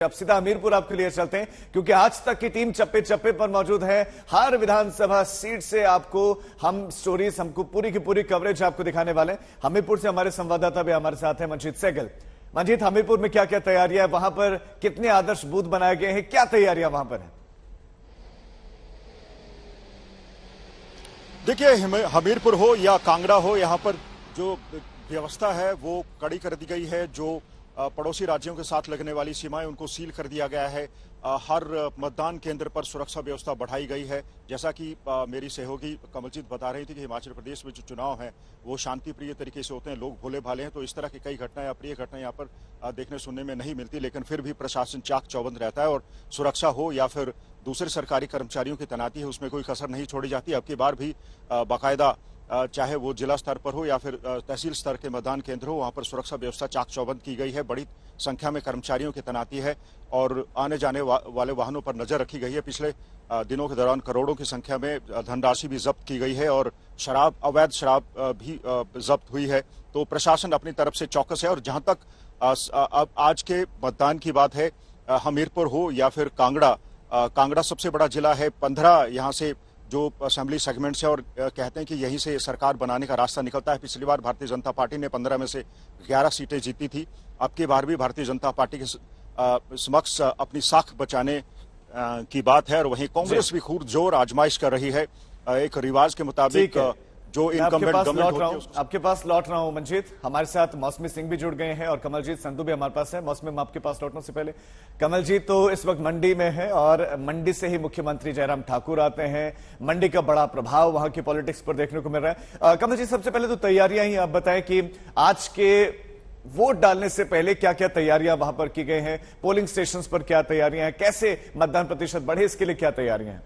अब सीधा हमीरपुर आपके लिए चलते हैं क्योंकि आज तक की टीम चप्पे चप्पे पर मौजूद है। हर विधानसभा सीट से आपको हम स्टोरीज हमको पूरी की पूरी कवरेज आपको दिखाने वाले हैं। हमीरपुर से हमारे संवाददाता भी हमारे साथ हैं मंजीत सहगल। मंजीत, हमीरपुर में क्या क्या तैयारियां है, वहां पर कितने आदर्श बूथ बनाए गए हैं, क्या तैयारियां वहां पर है? देखिए, हमीरपुर हो या कांगड़ा हो, यहाँ पर जो व्यवस्था है वो कड़ी कर दी गई है। जो पड़ोसी राज्यों के साथ लगने वाली सीमाएं उनको सील कर दिया गया है। हर मतदान केंद्र पर सुरक्षा व्यवस्था बढ़ाई गई है। जैसा कि मेरी सहयोगी कमलजीत बता रही थी कि हिमाचल प्रदेश में जो चुनाव हैं वो शांति प्रिय तरीके से होते हैं, लोग भोले भाले हैं, तो इस तरह की कई घटनाएं, अप्रिय घटनाएं यहाँ पर देखने सुनने में नहीं मिलती। लेकिन फिर भी प्रशासन चाक चौबंद रहता है और सुरक्षा हो या फिर दूसरे सरकारी कर्मचारियों की तैनाती है, उसमें कोई कसर नहीं छोड़ी जाती। अब की बार भी बाकायदा चाहे वो जिला स्तर पर हो या फिर तहसील स्तर के मतदान केंद्र हो, वहां पर सुरक्षा व्यवस्था चाक चौबंद की गई है। बड़ी संख्या में कर्मचारियों की तैनाती है और आने जाने वाले वाहनों पर नजर रखी गई है। पिछले दिनों के दौरान करोड़ों की संख्या में धनराशि भी जब्त की गई है और अवैध शराब भी जब्त हुई है। तो प्रशासन अपनी तरफ से चौकस है। और जहां तक आज के मतदान की बात है, हमीरपुर हो या फिर कांगड़ा सबसे बड़ा जिला है। 15 यहाँ से जो असेंबली सेगमेंट्स है और कहते हैं कि यहीं से सरकार बनाने का रास्ता निकलता है। पिछली बार भारतीय जनता पार्टी ने 15 में से 11 सीटें जीती थी। अब की बार भी भारतीय जनता पार्टी के समक्ष अपनी साख बचाने की बात है। और वहीं कांग्रेस भी खूब जोर आजमाइश कर रही है। एक रिवाज के मुताबिक जो इनकम्बेंट गवर्नमेंट आपके पास लौट रहा हूं मंजीत। हमारे साथ मौसमी सिंह भी जुड़ गए हैं और कमलजीत संधू भी हमारे पास है। मौसमी, मैं आपके पास लौटने से पहले, कमलजीत तो इस वक्त मंडी में है और मंडी से ही मुख्यमंत्री जयराम ठाकुर आते हैं। मंडी का बड़ा प्रभाव वहां की पॉलिटिक्स पर देखने को मिल रहा है। कमलजीत, सबसे पहले तो तैयारियां ही आप बताएं कि आज के वोट डालने से पहले क्या क्या तैयारियां वहां पर की गई हैं, पोलिंग स्टेशन पर क्या तैयारियां हैं, कैसे मतदान प्रतिशत बढ़े, इसके लिए क्या तैयारियां हैं?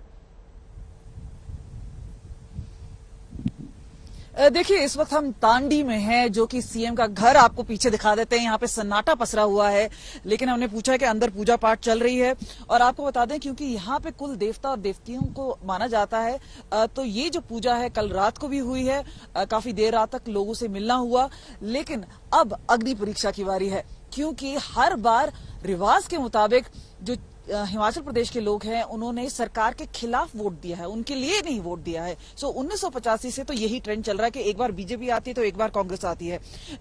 देखिए, इस वक्त हम तांडी में हैं, जो कि सीएम का घर आपको पीछे दिखा देते हैं। यहाँ पे सन्नाटा पसरा हुआ है, लेकिन हमने पूछा है कि अंदर पूजा पाठ चल रही है। और आपको बता दें, क्योंकि यहाँ पे कुल देवता और देवतियों को माना जाता है, तो ये जो पूजा है कल रात को भी हुई है। काफी देर रात तक लोगों से मिलना हुआ। लेकिन अब अग्नि परीक्षा की बारी है, क्योंकि हर बार रिवाज के मुताबिक जो हिमाचल प्रदेश के लोग हैं उन्होंने सरकार के खिलाफ वोट दिया है, उनके लिए नहीं वोट दिया है। 1985 से तो यही ट्रेंड चल रहा है कि एक बार बीजेपी आती है तो एक बार कांग्रेस आती है।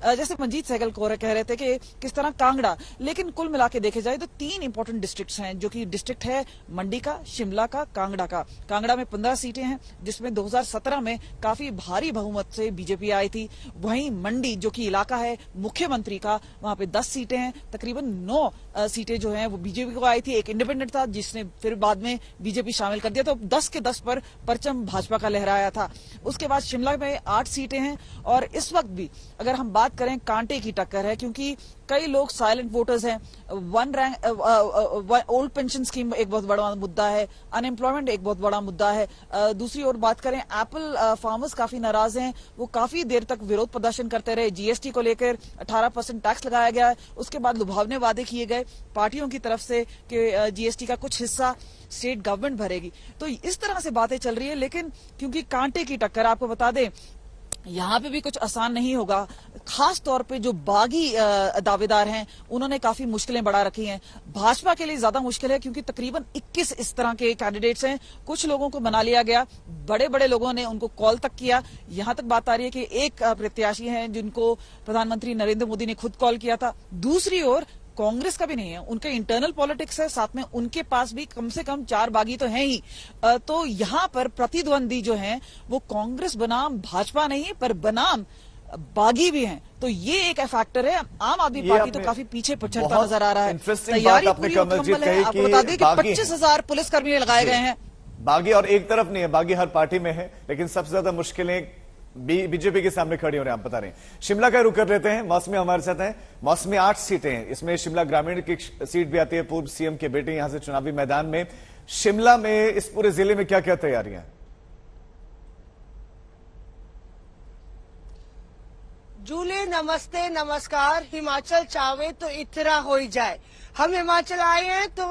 जैसे मंजीत सहगल कह रहे थे कि किस तरह कांगड़ा, लेकिन कुल मिला के देखे जाए तो 3 इंपॉर्टेंट डिस्ट्रिक्ट्स हैं, जो कि डिस्ट्रिक्ट है मंडी का, शिमला का, कांगड़ा का। कांगड़ा में 15 सीटें हैं, जिसमें 2017 में काफी भारी बहुमत से बीजेपी आई थी। वहीं मंडी जो कि इलाका है मुख्यमंत्री का, वहां पे 10 सीटें हैं। तकरीबन 9 सीटें जो हैं वो बीजेपी को आई थी। एक इंडिपेंडेंट था जिसने फिर बाद में बीजेपी शामिल कर दिया, तो 10 के 10 पर परचम भाजपा का लहराया था। उसके बाद शिमला में 8 सीटें हैं। और इस वक्त भी अगर हम बात करें, कांटे की टक्कर है, क्योंकि कई लोग साइलेंट वोटर्स हैं। ओल्ड पेंशन स्कीम एक बहुत बड़ा मुद्दा है, अनएम्प्लॉयमेंट एक बहुत बड़ा मुद्दा है। दूसरी ओर बात करें, एप्पल फार्मर्स काफी नाराज हैं, वो काफी देर तक विरोध प्रदर्शन करते रहे। जीएसटी को लेकर 18% टैक्स लगाया गया है। उसके बाद लुभावने वादे किए गए पार्टियों की तरफ से कि जीएसटी का कुछ हिस्सा स्टेट गवर्नमेंट भरेगी। तो इस तरह से बातें चल रही है। लेकिन क्योंकि कांटे की टक्कर, आपको बता दें, यहाँ पे भी कुछ आसान नहीं होगा। खास तौर पे जो बागी दावेदार हैं उन्होंने काफी मुश्किलें बढ़ा रखी हैं। भाजपा के लिए ज्यादा मुश्किल है, क्योंकि तकरीबन 21 इस तरह के कैंडिडेट्स हैं। कुछ लोगों को मना लिया गया, बड़े बड़े लोगों ने उनको कॉल तक किया। यहां तक बात आ रही है कि एक प्रत्याशी हैं जिनको प्रधानमंत्री नरेंद्र मोदी ने खुद कॉल किया था। दूसरी ओर कांग्रेस का भी नहीं है, उनके इंटरनल पॉलिटिक्स है, साथ में उनके पास भी कम से कम 4 बागी तो हैं ही। तो यहाँ पर प्रतिद्वंदी जो हैं वो कांग्रेस बनाम भाजपा नहीं, पर बनाम बागी भी हैं। तो ये एक फैक्टर है। आम आदमी पार्टी तो काफी पीछे चलता नजर आ रहा है। तैयारी पूरी मुकम्मल है। आपको बता दें कि 25,000 पुलिसकर्मी लगाए गए हैं। बागी और एक तरफ नहीं है, बागी हर पार्टी में है, लेकिन सबसे ज्यादा मुश्किलें बीजेपी के सामने खड़ी हो रही है, आप बता रहे हैं। शिमला का रुख कर लेते हैं, मौसमी हमारे साथ हैं। मौसमी 8 सीटें हैं, इसमें शिमला ग्रामीण की सीट भी आती है। पूर्व सीएम के बेटे यहां से चुनावी मैदान में। शिमला में इस पूरे जिले में क्या क्या तैयारियां हैं? जूले नमस्ते नमस्कार। हिमाचल चावे तो इतरा हो ही जाए। हम हिमाचल आए हैं तो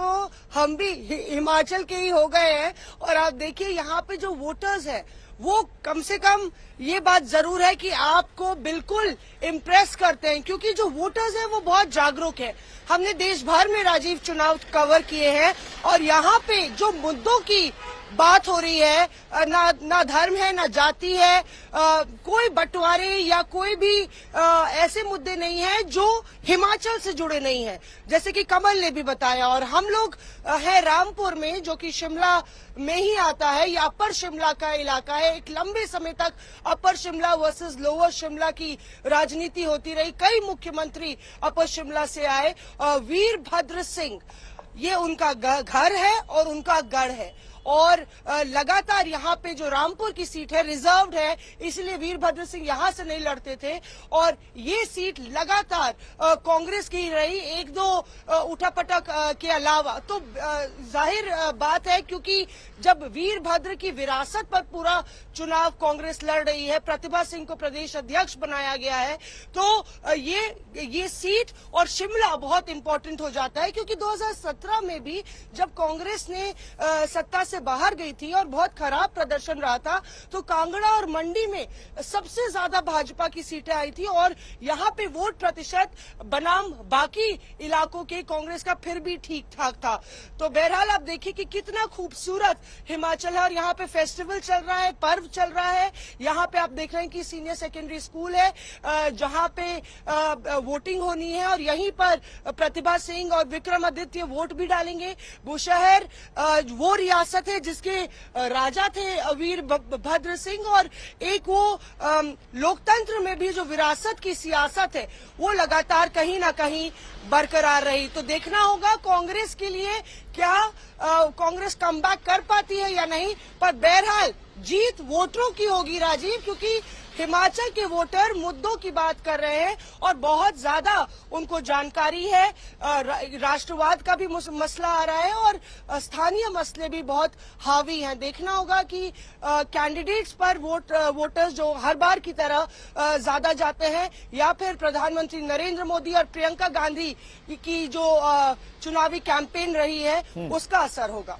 हम भी हिमाचल के ही हो गए हैं। और आप देखिए, यहाँ पे जो वोटर्स है वो कम से कम ये बात जरूर है कि आपको बिल्कुल इम्प्रेस करते हैं, क्योंकि जो वोटर्स हैं वो बहुत जागरूक है। हमने देश भर में राजीव चुनाव कवर किए हैं और यहाँ पे जो मुद्दों की बात हो रही है, ना धर्म है ना जाति है, कोई बंटवारे या कोई भी ऐसे मुद्दे नहीं है जो हिमाचल से जुड़े नहीं है, जैसे कि कमल ने भी बताया। और हम लोग है रामपुर में, जो कि शिमला में ही आता है, ये अपर शिमला का इलाका है। एक लंबे समय तक अपर शिमला वर्सेस लोअर शिमला की राजनीति होती रही। कई मुख्यमंत्री अपर शिमला से आए। वीरभद्र सिंह, ये उनका घर है और उनका गढ़ है, और लगातार यहाँ पे जो रामपुर की सीट है रिजर्व्ड है, इसलिए वीरभद्र सिंह यहाँ से नहीं लड़ते थे और ये सीट लगातार कांग्रेस की रही, एक दो उठापटक के अलावा। तो जाहिर बात है, क्योंकि जब वीरभद्र की विरासत पर पूरा चुनाव कांग्रेस लड़ रही है, प्रतिभा सिंह को प्रदेश अध्यक्ष बनाया गया है, तो ये सीट और शिमला बहुत इंपॉर्टेंट हो जाता है। क्योंकि 2017 में भी जब कांग्रेस ने सत्ता से बाहर गई थी और बहुत खराब प्रदर्शन रहा था, तो कांगड़ा और मंडी में सबसे ज्यादा भाजपा की सीटें आई थी और यहाँ पे वोट प्रतिशत बनाम बाकी इलाकों के कांग्रेस का फिर भी ठीक ठाक था। तो बहरहाल आप देखिए कि कितना खूबसूरत हिमाचल है और यहाँ पे फेस्टिवल चल रहा है, पर्व चल रहा है। यहाँ पे आप देख रहे हैं कि सीनियर सेकेंडरी स्कूल है जहाँ पे वोटिंग होनी है और यहीं पर प्रतिभा सिंह और विक्रमादित्य वोट भी डालेंगे। बुशहर वो रियासत है जिसके राजा थे वीरभद्र सिंह, और एक वो लोकतंत्र में भी जो विरासत की सियासत है वो लगातार कहीं ना कहीं बरकरार रही। तो देखना होगा कांग्रेस के लिए क्या कांग्रेस कमबैक कर पाती है या नहीं, पर बहरहाल जीत वोटरों की होगी राजीव, क्योंकि हिमाचल के वोटर मुद्दों की बात कर रहे हैं और बहुत ज्यादा उनको जानकारी है। राष्ट्रवाद का भी मसला आ रहा है और स्थानीय मसले भी बहुत हावी हैं। देखना होगा कि कैंडिडेट्स पर वोटर्स जो हर बार की तरह ज्यादा जाते हैं या फिर प्रधानमंत्री नरेंद्र मोदी और प्रियंका गांधी की जो चुनावी कैंपेन रही है उसका असर होगा।